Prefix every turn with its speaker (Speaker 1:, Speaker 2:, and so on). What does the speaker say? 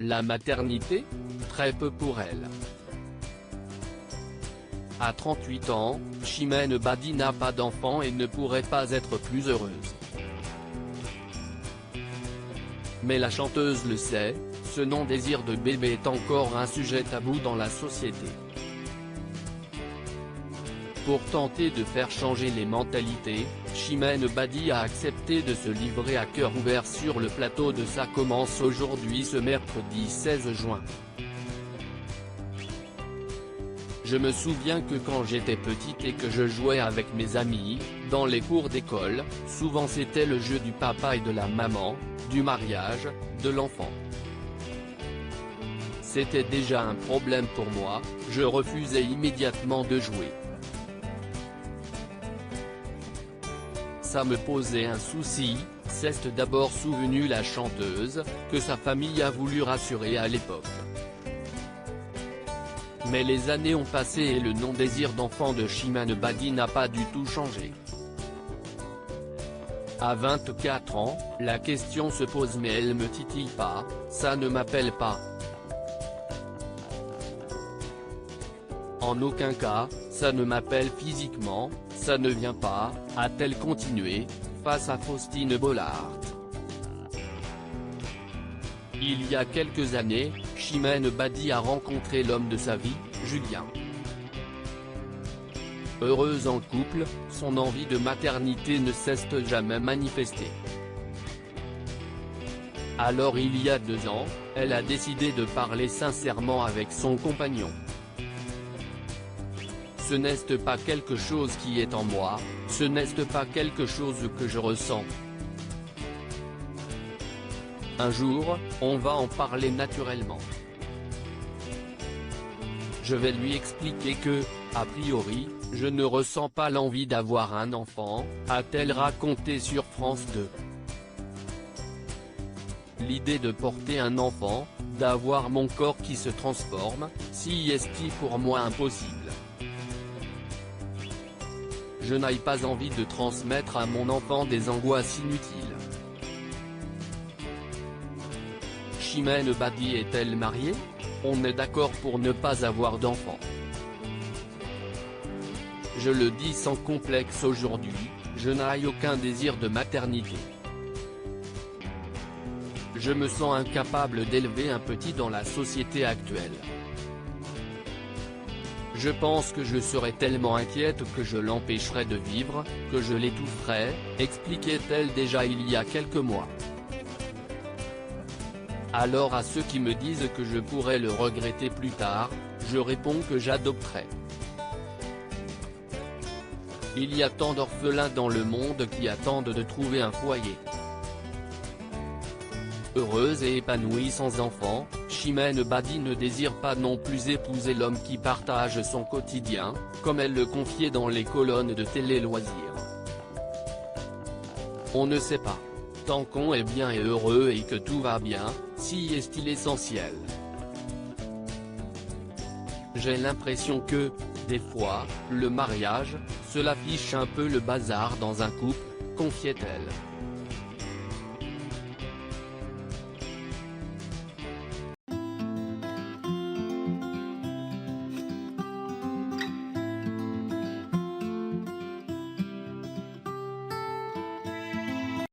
Speaker 1: La maternité? Très peu pour elle. À 38 ans, Chimène Badi n'a pas d'enfant et ne pourrait pas être plus heureuse. Mais la chanteuse le sait, ce non-désir de bébé est encore un sujet tabou dans la société. Pour tenter de faire changer les mentalités, Chimène Badi a accepté de se livrer à cœur ouvert sur le plateau de Ça commence aujourd'hui ce mercredi 16 juin. Je me souviens que quand j'étais petite et que je jouais avec mes amis, dans les cours d'école, souvent c'était le jeu du papa et de la maman, du mariage, de l'enfant. C'était déjà un problème pour moi, je refusais immédiatement de jouer. Ça me posait un souci, s'est d'abord souvenue la chanteuse, que sa famille a voulu rassurer à l'époque. Mais les années ont passé et le non-désir d'enfant de Chimène Badi n'a pas du tout changé. À 24 ans, la question se pose mais elle me titille pas, ça ne m'appelle pas. En aucun cas, ça ne m'appelle physiquement, ça ne vient pas, a-t-elle continué, face à Faustine Bollaert. Il y a quelques années, Chimène Badi a rencontré l'homme de sa vie, Julien. Heureuse en couple, son envie de maternité ne s'est jamais manifestée. Alors il y a 2 ans, elle a décidé de parler sincèrement avec son compagnon. Ce n'est pas quelque chose qui est en moi, ce n'est pas quelque chose que je ressens. Un jour, on va en parler naturellement. Je vais lui expliquer que, a priori, je ne ressens pas l'envie d'avoir un enfant, a-t-elle raconté sur France 2. L'idée de porter un enfant, d'avoir mon corps qui se transforme, si est pour moi impossible. Je n'ai pas envie de transmettre à mon enfant des angoisses inutiles. Chimène Badi est-elle mariée? On est d'accord pour ne pas avoir d'enfant. Je le dis sans complexe aujourd'hui, je n'ai aucun désir de maternité. Je me sens incapable d'élever un petit dans la société actuelle. Je pense que je serais tellement inquiète que je l'empêcherais de vivre, que je l'étoufferais, expliquait-elle déjà il y a quelques mois. Alors à ceux qui me disent que je pourrais le regretter plus tard, je réponds que j'adopterai. Il y a tant d'orphelins dans le monde qui attendent de trouver un foyer. Heureuse et épanouie sans enfant, Chimène Badi ne désire pas non plus épouser l'homme qui partage son quotidien, comme elle le confiait dans les colonnes de Télé Loisirs. On ne sait pas. Tant qu'on est bien et heureux et que tout va bien, si est l'essentiel. J'ai l'impression que, des fois, le mariage, cela fiche un peu le bazar dans un couple, confiait-elle.